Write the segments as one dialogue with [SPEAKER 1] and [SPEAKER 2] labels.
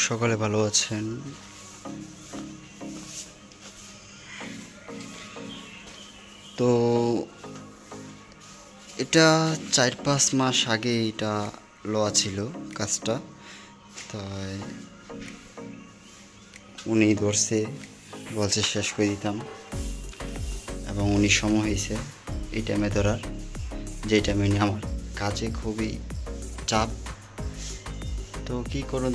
[SPEAKER 1] সকলে ভালো আছেন। তো এটা 4-5 মাস আগে এটা লওয়া ছিল কাজটা, তাই উনি ধরছে, বলছে শেষ করে দিতাম, এবং উনি সময় হয়েছে এই টাইমে ধরার, যে টাইমে আমার কাজে খুবই চাপ। তো কী করুন,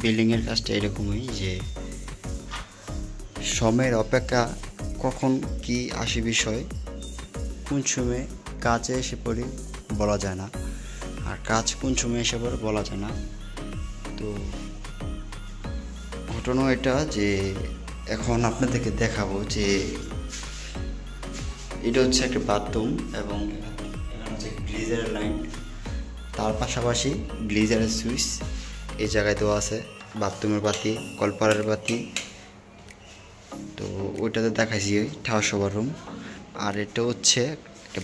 [SPEAKER 1] বিল্ডিংয়ের কাজটা এরকমই যে সময়ের অপেক্ষা, কখন কি আসে বিষয়, কোন সময় কাজে এসে পড়ি বলা যায় না, আর কাজ কোন সময় এসে পড়ে বলা যায় না। তো ঘটনা এটা যে এখন আপনাদেরকে দেখাবো যে এটা হচ্ছে একটা বাথরুম, এবং এখানে হচ্ছে গ্লিজারের লাইন, তার পাশাপাশি গ্লিজারের সুইচ এই জায়গায় দেওয়া আছে, বাথরুমের বাতি, কলপারের বাতি। তো ওইটাতে দেখাইছি ঠাওয়া সবার রুম। আর এটা হচ্ছে একটা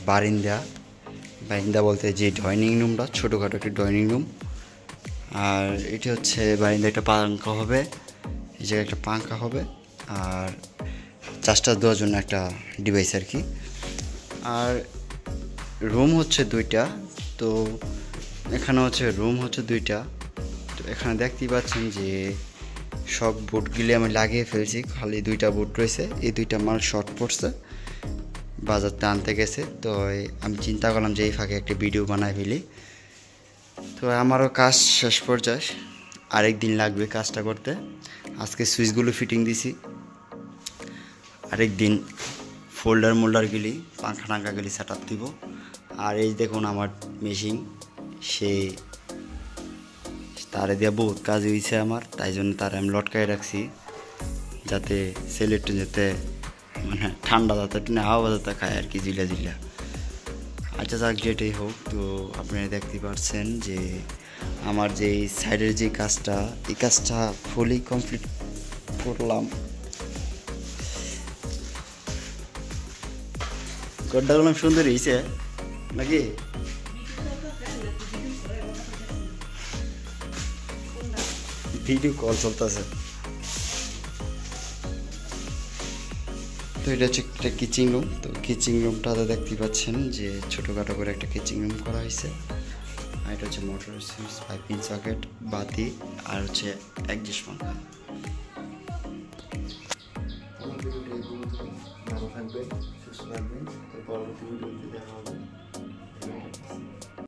[SPEAKER 1] বারিন্দা বলতে যে ডাইনিং রুমটা, ছোটোখাটো একটা ডাইনিং রুম। আর এটা হচ্ছে বারিন্দা, একটা পাঙ্খা হবে, এই জায়গায় একটা পাঙ্খা হবে, আর চাষটা দেওয়ার জন্য একটা ডিভাইস আর কি। আর রুম হচ্ছে 2টা। তো এখানে হচ্ছে রুম হচ্ছে 2টা। তো এখানে দেখতেই পাচ্ছেন যে সব বোর্ডগুলি আমি লাগিয়ে ফেলছি, খালি 2টা বোর্ড রয়েছে। এই 2টা মাল শর্ট পড়ছে, বাজারতে আনতে গেছে। তো আমি চিন্তা করলাম যে এই ফাঁকে একটা ভিডিও বানাই ফেলি। তো আমারও কাজ শেষ পর্যায়ে, আরেক দিন লাগবে কাজটা করতে। আজকে সুইচগুলো ফিটিং দিছি, আরেক দিন মোল্ডারগুলি, পাঙ্খাগুলি সেট আপ দিব। আর এই দেখুন আমার মেশিন, সেই তারে দিয়ে বহুত কাজ হয়েছে আমার, তাই জন্য তার আমি লটকায় রাখছি, যাতে সেলেটে যেতে মানে ঠান্ডা যাতে হাওয়া যাতে খায় আর কি, জিলা। আচ্ছা যাক, যেটাই হোক। তো আপনারা দেখতে পাচ্ছেন যে আমার যে সাইডের যে কাজটা, এই কাজটা ফুলি কমপ্লিট করলাম। গড্ডাগুলো সুন্দর হয়েছে নাকি? ভিডিও কল চলতেছে। তো এটা হচ্ছে একটা কিচেন রুম। তো কিচেন রুমটাতে দেখতে পাচ্ছেন যে ছোটোখাটো করে একটা কিচেন রুম করা হয়েছে। আর এটা হচ্ছে মোটর সুইচ, 5 পিন সকেট, বাতি, আর হচ্ছে অ্যাডজাস্ট পাঙ্খা। ভালো থাকবেন, সুস্থ থাকবেন। তো পরবর্তী ভিডিওতে দেখা হবে।